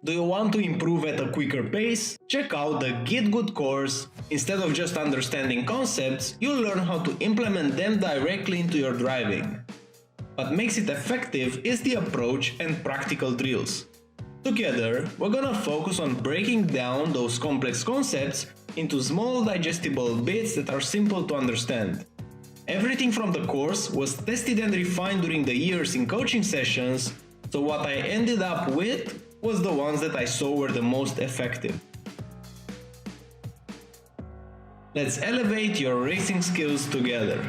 Do you want to improve at a quicker pace? Check out the GitGud Course. Instead of just understanding concepts, you'll learn how to implement them directly into your driving. What makes it effective is the approach and practical drills. Together, we're gonna focus on breaking down those complex concepts into small digestible bits that are simple to understand. Everything from the course was tested and refined during the years in coaching sessions, so what I ended up with was the ones that I saw were the most effective. Let's elevate your racing skills together.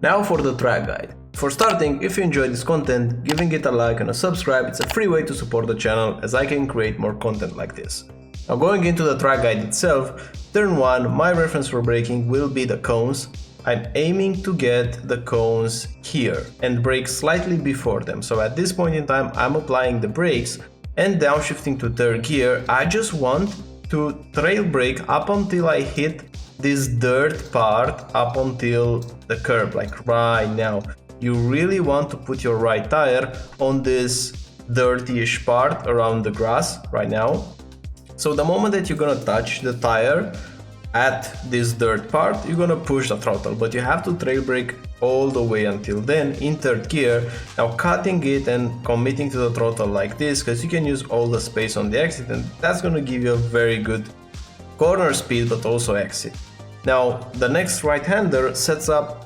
Now for the track guide. For starting, if you enjoyed this content, giving it a like and a subscribe, it's a free way to support the channel as I can create more content like this. Now going into the track guide itself, turn 1, my reference for braking will be the cones. I'm aiming to get the cones here and brake slightly before them. So at this point in time, I'm applying the brakes and downshifting to third gear. I just want to trail brake up until I hit this dirt part up until the curb, like right now. You really want to put your right tire on this dirty-ish part around the grass right now. So the moment that you're gonna touch the tire at this dirt part, you're gonna push the throttle, but you have to trail brake all the way until then in third gear. Now cutting it and committing to the throttle like this, because you can use all the space on the exit, and that's gonna give you a very good corner speed but also exit. Now the next right-hander sets up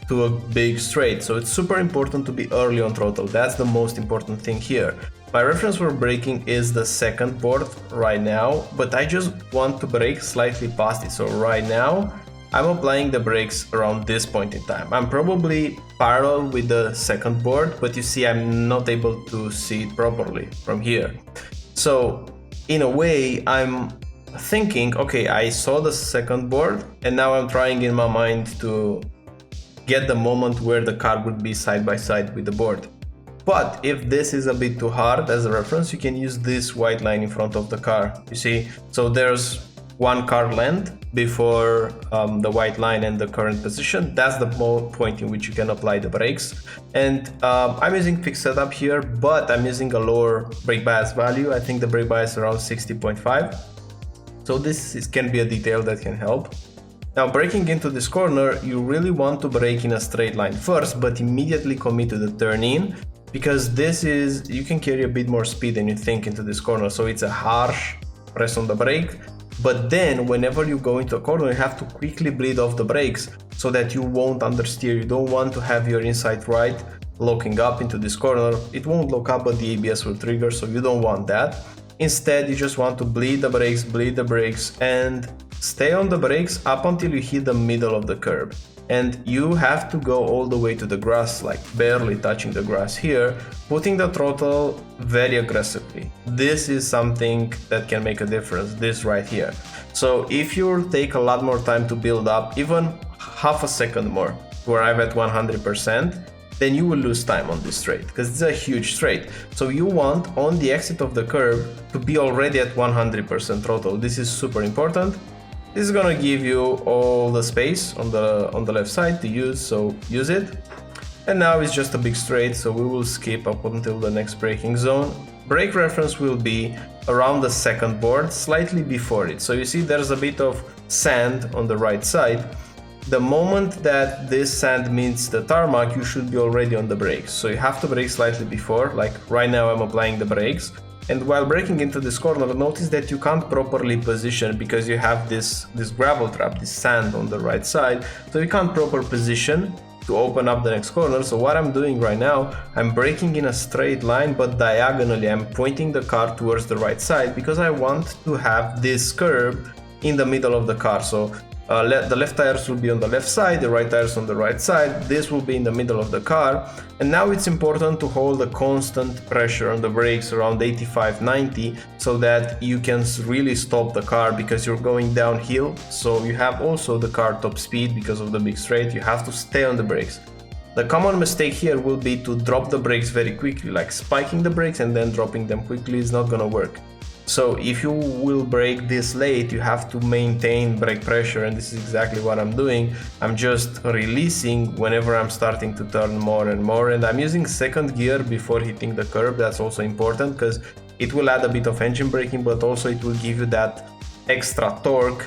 to a big straight, so it's super important to be early on throttle. That's the most important thing here. My reference for braking is the second board right now, but I just want to brake slightly past it. So right now, I'm applying the brakes around this point in time. I'm probably parallel with the second board, but you see I'm not able to see it properly from here. So in a way, I'm thinking, okay, I saw the second board, and now I'm trying in my mind to get the moment where the car would be side by side with the board. But if this is a bit too hard as a reference, you can use this white line in front of the car, you see? So there's one car length before the white line and the current position. That's the point in which you can apply the brakes. And I'm using fixed setup here, but I'm using a lower brake bias value. I think the brake bias is around 60.5. So this can be a detail that can help. Now braking into this corner, you really want to brake in a straight line first, but immediately commit to the turn in, because this is, you can carry a bit more speed than you think into this corner. So it's a harsh press on the brake, but then whenever you go into a corner, you have to quickly bleed off the brakes so that you won't understeer. You don't want to have your inside right locking up into this corner. It won't lock up, but the ABS will trigger, so you don't want that. Instead, you just want to bleed the brakes and stay on the brakes up until you hit the middle of the curb. And you have to go all the way to the grass, like barely touching the grass here, putting the throttle very aggressively. This is something that can make a difference, this right here. So if you take a lot more time to build up, even half a second more to arrive at 100%, then you will lose time on this straight, because it's a huge straight. So you want on the exit of the curb to be already at 100% throttle. This is super important. This is gonna give you all the space on the left side to use, so use it. And now it's just a big straight, so we will skip up until the next braking zone. Brake reference will be around the second board, slightly before it. So you see there's a bit of sand on the right side. The moment that this sand meets the tarmac, you should be already on the brakes. So you have to brake slightly before, like right now I'm applying the brakes. And while braking into this corner, notice that you can't properly position because you have this gravel trap, this sand on the right side. So you can't proper position to open up the next corner. So what I'm doing right now, I'm braking in a straight line, but diagonally. I'm pointing the car towards the right side because I want to have this curb in the middle of the car. So the left tires will be on the left side, the right tires on the right side. This will be in the middle of the car. And now it's important to hold a constant pressure on the brakes around 85-90 so that you can really stop the car, because you're going downhill. So you have also the car top speed because of the big straight. You have to stay on the brakes. The common mistake here will be to drop the brakes very quickly, like spiking the brakes and then dropping them quickly is not gonna work. So if you will brake this late, you have to maintain brake pressure, and this is exactly what I'm doing. I'm just releasing whenever I'm starting to turn more and more, and I'm using second gear before hitting the curb. That's also important because it will add a bit of engine braking, but also it will give you that extra torque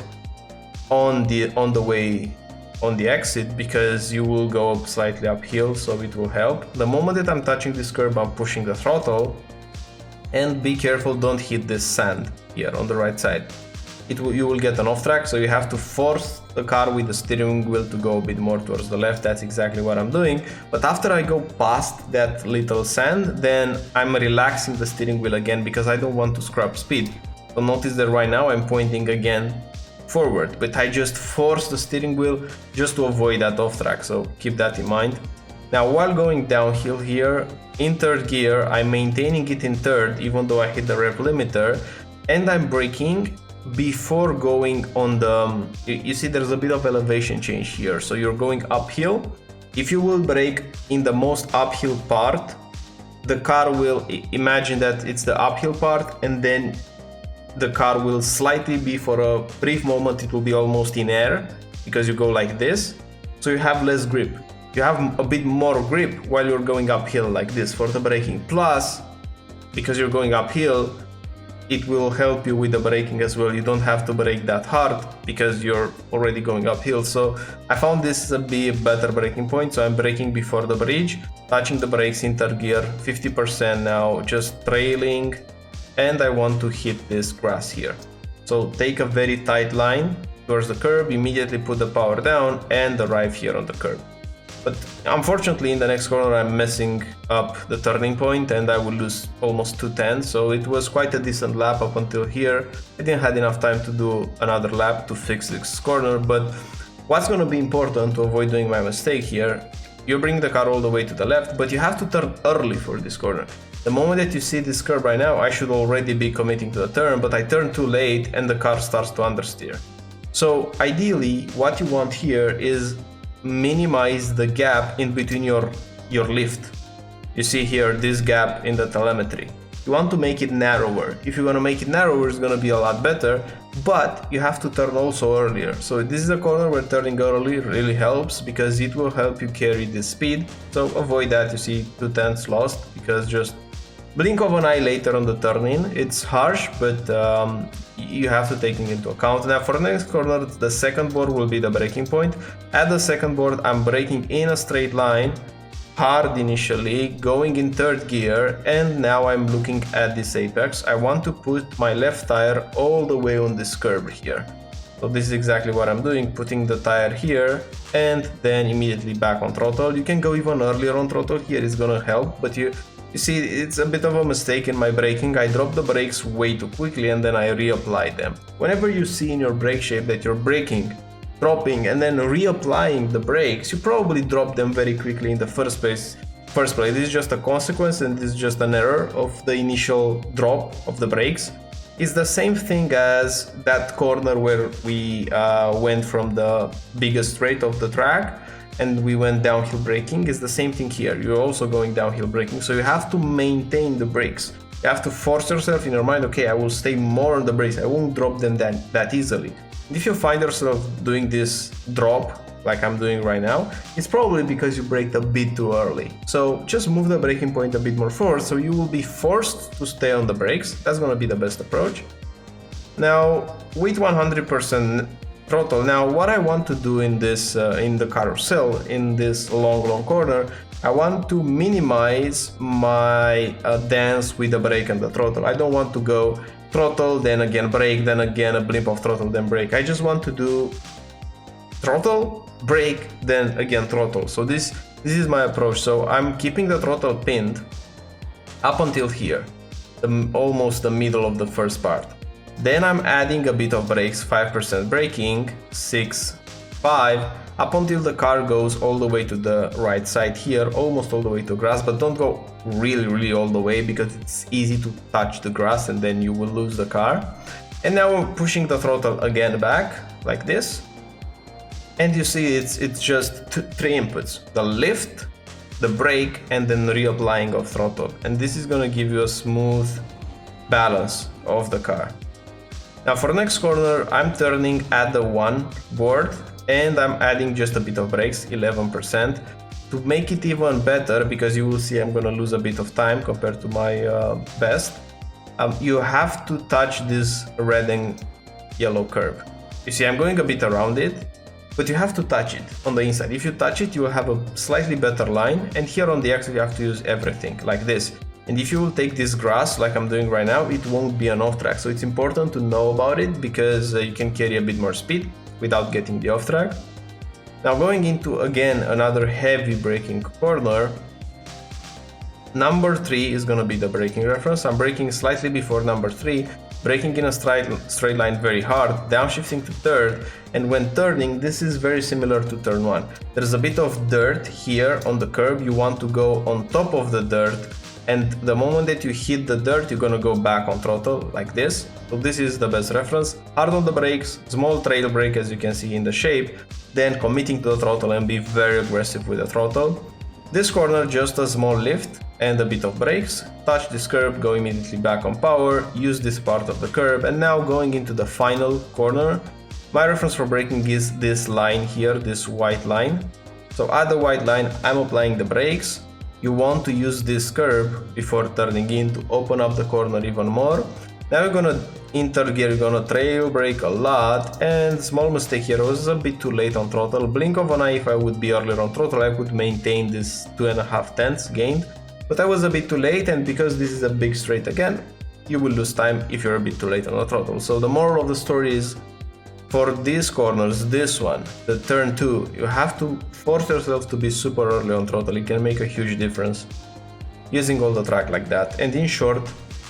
on the way on the exit, because you will go up slightly uphill, so it will help. The moment that I'm touching this curb, I'm pushing the throttle. And be careful, don't hit this sand here on the right side. You will get an off track, so you have to force the car with the steering wheel to go a bit more towards the left. That's exactly what I'm doing. But after I go past that little sand, then I'm relaxing the steering wheel again because I don't want to scrap speed. So notice that right now I'm pointing again forward, but I just force the steering wheel just to avoid that off track, so keep that in mind. Now while going downhill here, in third gear, I'm maintaining it in third even though I hit the rev limiter, and I'm braking before going on the... You see there's a bit of elevation change here, so you're going uphill. If you will brake in the most uphill part, the car will... Imagine that it's the uphill part, and then the car will slightly be, for a brief moment, it will be almost in air because you go like this, so you have less grip. You have a bit more grip while you're going uphill like this for the braking. Plus, because you're going uphill, it will help you with the braking as well. You don't have to brake that hard because you're already going uphill. So I found this to be a better braking point. So I'm braking before the bridge, touching the brakes in third gear, 50% now, just trailing, and I want to hit this grass here. So take a very tight line towards the curb, immediately put the power down and arrive here on the curb. But unfortunately in the next corner I'm messing up the turning point and I will lose almost 2/10, so it was quite a decent lap up until here. I didn't have enough time to do another lap to fix this corner, but what's going to be important to avoid doing my mistake here, you bring the car all the way to the left, but you have to turn early for this corner. The moment that you see this curve right now, I should already be committing to the turn, but I turn too late and the car starts to understeer. So ideally what you want here is minimize the gap in between your lift. You see here this gap in the telemetry. You want to make it narrower. If you're going to make it narrower, it's going to be a lot better, but you have to turn also earlier. So this is a corner where turning early really helps because it will help you carry this speed. So avoid that. You see 2/10 lost because just blink of an eye later on the turn in. It's harsh, but you have to take it into account. Now for the next corner, the second board will be the braking point. At the second board, I'm braking in a straight line, hard initially, going in third gear, and now I'm looking at this apex. I want to put my left tire all the way on this curb here. So this is exactly what I'm doing, putting the tire here and then immediately back on throttle. You can go even earlier on throttle here, it's gonna help, but you see, it's a bit of a mistake in my braking. I dropped the brakes way too quickly and then I reapplied them. Whenever you see in your brake shape that you're braking, dropping and then reapplying the brakes, you probably drop them very quickly in the first place. This is just a consequence and this is just an error of the initial drop of the brakes. It's the same thing as that corner where we went from the biggest straight of the track and we went downhill braking. Is the same thing here. You're also going downhill braking, so you have to maintain the brakes. You have to force yourself in your mind, okay, I will stay more on the brakes, I won't drop them that easily. If you find yourself doing this drop like I'm doing right now, it's probably because you braked a bit too early. So just move the braking point a bit more forward, so you will be forced to stay on the brakes. That's gonna be the best approach. Now with 100% throttle. Now what I want to do in this in the carousel, in this long corner, I want to minimize my dance with the brake and the throttle. I don't want to go throttle, then again brake, then again a blip of throttle, then brake. I just want to do throttle, brake, then again throttle. So this is my approach. So I'm keeping the throttle pinned up until here, almost the middle of the first part. Then I'm adding a bit of brakes, 5% braking, 6, 5, up until the car goes all the way to the right side here, almost all the way to grass, but don't go really all the way because it's easy to touch the grass and then you will lose the car. And now I'm pushing the throttle again back, like this. And you see it's just 3 inputs, the lift, the brake, and then reapplying of throttle. And this is gonna give you a smooth balance of the car. Now for next corner, I'm turning at the 1 board and I'm adding just a bit of brakes, 11%, to make it even better, because you will see I'm gonna lose a bit of time compared to my best. You have to touch this red and yellow curb. You see I'm going a bit around it, but you have to touch it on the inside. If you touch it, you will have a slightly better line, and here on the axle you have to use everything like this. And if you will take this grass like I'm doing right now, it won't be an off track. So it's important to know about it, because you can carry a bit more speed without getting the off track. Now going into again another heavy braking corner, number 3 is gonna be the braking reference. I'm braking slightly before number 3, braking in a straight line very hard, downshifting to third, and when turning, this is very similar to turn 1. There's a bit of dirt here on the curb, you want to go on top of the dirt, and the moment that you hit the dirt, you're gonna go back on throttle like this. So this is the best reference. Hard on the brakes, small trail brake as you can see in the shape, then committing to the throttle and be very aggressive with the throttle. This corner, just a small lift and a bit of brakes, touch this curb, go immediately back on power, use this part of the curb, and now going into the final corner, my reference for braking is this line here, this white line. So at the white line, I'm applying the brakes. You want to use this curb before turning in to open up the corner even more. Now you're gonna enter gear, you're gonna trail brake a lot, and small mistake here, I was a bit too late on throttle. Blink of an eye, if I would be earlier on throttle, I could maintain this 2.5 tenths gained, but I was a bit too late, and because this is a big straight again, you will lose time if you're a bit too late on the throttle. So the moral of the story is, for these corners, this one, the turn 2, you have to force yourself to be super early on throttle. It can make a huge difference using all the track like that. And in short,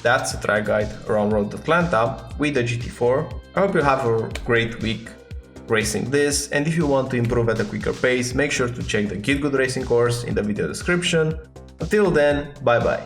that's a track guide around Road Atlanta with the GT4. I hope you have a great week racing this, and if you want to improve at a quicker pace, make sure to check the GitGud Racing course in the video description. Until then, bye bye.